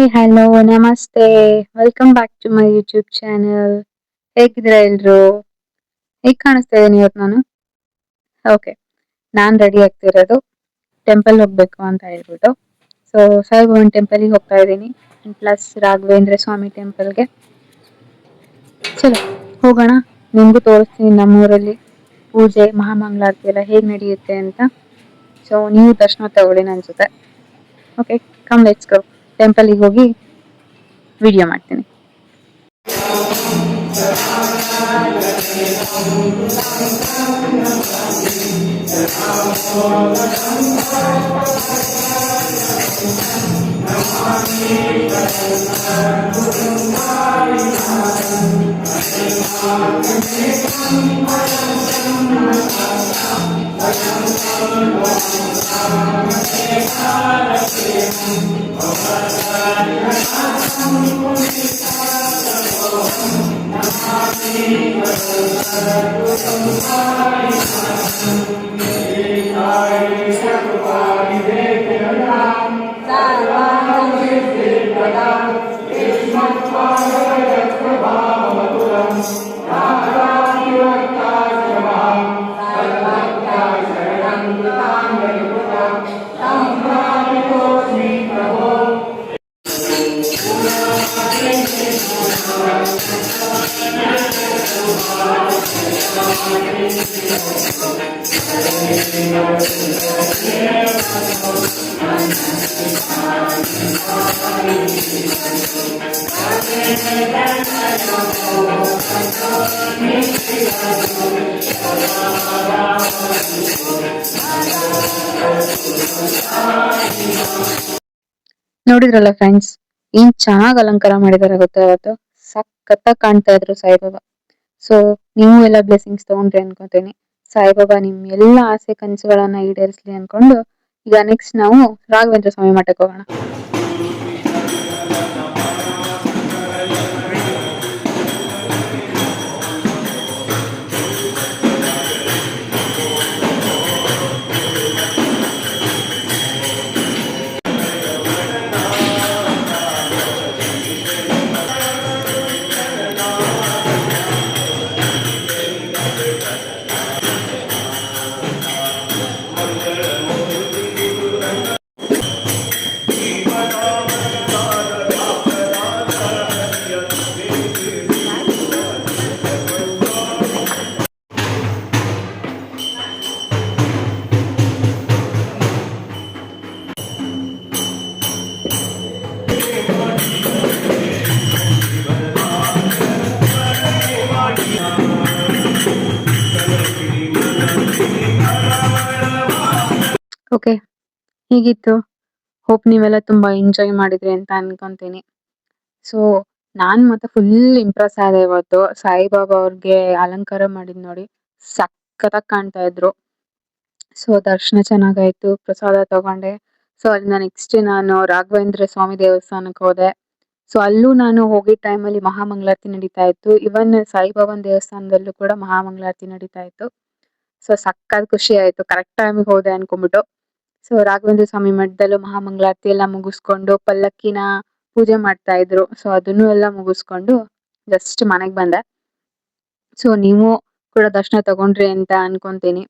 Hi, hello, ನಮಸ್ತೆ. Welcome back to my YouTube channel. ಹೇಗಿದ್ದೀರಾ ಎಲ್ರು? ಹೇಗ್ ಕಾಣಿಸ್ತಾ ಇದ್ದೀನಿ ಇವತ್ತು ನಾನು? ಓಕೆ. ನಾನ್ ರೆಡಿ ಆಗ್ತಿರೋದು ಟೆಂಪಲ್ ಹೋಗ್ಬೇಕು ಅಂತ ಹೇಳ್ಬಿಟ್ಟು. ಸೊ ಸಾಯಿಬಾಬಾನ್ ಟೆಂಪಲ್ಗೆ ಹೋಗ್ತಾ ಇದ್ದೀನಿ. ಪ್ಲಸ್ ರಾಘವೇಂದ್ರ ಸ್ವಾಮಿ ಟೆಂಪಲ್ಗೆ. ಚಲೋ ಹೋಗೋಣ. ನಿಮ್ಗೂ ತೋರಿಸ್ತೀನಿ ನಮ್ಮೂರಲ್ಲಿ ಪೂಜೆ ಮಹಾಮಂಗಳಾರತಿ ಎಲ್ಲ ಹೇಗ್ ನಡೆಯುತ್ತೆ ಅಂತ. ಸೊ ನೀವು ದರ್ಶನ ತಗೊಳ್ಳಿ ನನ್ನ ಜೊತೆ. Okay, come let's go. ಟೆಂಪಲ್ಗೆ ಹೋಗಿ ವಿಡಿಯೋ ಮಾಡ್ತೀನಿ. ನೋಡಿದ್ರಲ್ಲ ಫ್ರೆಂಡ್ಸ್, ಏನ್ ಚೆನ್ನಾಗ್ ಅಲಂಕಾರ ಮಾಡಿದಾರೆ ಗೊತ್ತಾ ಇವತ್ತು. ಸಖತ್ತಾಗಿ ಕಾಣ್ತಾ ಇದ್ರು ಸಾಯಿಬಾಬಾ. ಸೊ ನೀವು ಎಲ್ಲ ಬ್ಲೆಸ್ಸಿಂಗ್ಸ್ ತಗೊಂಡ್ರಿ ಅನ್ಕೊಂತೀನಿ. ಸಾಯಿಬಾಬಾ ನಿಮ್ ಎಲ್ಲಾ ಆಸೆ ಕನಸುಗಳನ್ನ ಈಡೇರಿಸ್ಲಿ ಅನ್ಕೊಂಡು ಈಗ ನೆಕ್ಸ್ಟ್ ನಾವು ರಾಘವೇಂದ್ರ ಸ್ವಾಮಿ ಮಠಕ್ಕೆ ಹೋಗೋಣ. ಓಕೆ, ಹೀಗಿತ್ತು. ಹೋಪ್ ನೀವೆಲ್ಲ ತುಂಬಾ ಎಂಜಾಯ್ ಮಾಡಿದ್ರಿ ಅಂತ ಅನ್ಕೊಂತೀನಿ. ಸೊ ನಾನ್ ಮತ್ತೆ ಫುಲ್ ಇಂಪ್ರೆಸ್ ಆದೆ ಇವತ್ತು. ಸಾಯಿಬಾಬಾ ಅವ್ರಿಗೆ ಅಲಂಕಾರ ಮಾಡಿದ್ ನೋಡಿ ಸಖತ್ತಾಗಿ ಕಾಣ್ತಾ ಇದ್ರು. ಸೊ ದರ್ಶನ ಚೆನ್ನಾಗಾಯ್ತು, ಪ್ರಸಾದ ತಗೊಂಡೆ. ಸೊ ಅಲ್ಲಿಂದ ನೆಕ್ಸ್ಟ್ ನಾನು ರಾಘವೇಂದ್ರ ಸ್ವಾಮಿ ದೇವಸ್ಥಾನಕ್ಕೆ ಹೋದೆ. ಸೊ ಅಲ್ಲೂ ನಾನು ಹೋಗಿದ್ ಟೈಮಲ್ಲಿ ಮಹಾಮಂಗಳಾರತಿ ನಡೀತಾ ಇತ್ತು. ಇವನ್ ಸಾಯಿಬಾಬಾನ್ ದೇವಸ್ಥಾನದಲ್ಲೂ ಕೂಡ ಮಹಾಮಂಗಳಾರತಿ ನಡೀತಾ ಇತ್ತು. ಸೊ ಸಖತ್ ಖುಷಿ ಆಯ್ತು ಕರೆಕ್ಟ್ ಟೈಮಿಗೆ ಹೋದೆ ಅನ್ಕೊಂಡ್ಬಿಟ್ಟು. ಸೊ ರಾಘವೇಂದ್ರ ಸ್ವಾಮಿ ಮಠದಲ್ಲೂ ಮಹಾಮಂಗಳಾರತಿ ಎಲ್ಲ ಮುಗಿಸ್ಕೊಂಡು ಪಲ್ಲಕ್ಕಿನ ಪೂಜೆ ಮಾಡ್ತಾ ಇದ್ರು. ಸೊ ಅದನ್ನು ಎಲ್ಲ ಮುಗಿಸ್ಕೊಂಡು ಜಸ್ಟ್ ಮನೆಗ್ ಬಂದೆ. ಸೊ ನೀವು ಕೂಡ ದರ್ಶನ ತಗೊಂಡ್ರಿ ಅಂತ ಅನ್ಕೊಂತೀನಿ.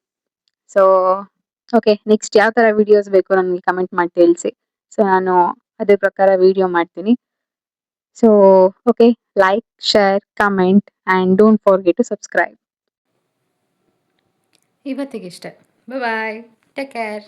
ಸೊ ಓಕೆ, ನೆಕ್ಸ್ಟ್ ಯಾವ ತರ ವಿಡಿಯೋಸ್ ಬೇಕು ನನಗೆ ಕಮೆಂಟ್ ಮಾಡಿ ತಿಳಿಸಿ. ಸೊ ನಾನು ಅದೇ ಪ್ರಕಾರ ವಿಡಿಯೋ ಮಾಡ್ತೀನಿ. So okay, like, share, comment and don't forget to subscribe. ಇವತ್ತಿಗಿಷ್ಟೇ. Bye, take care.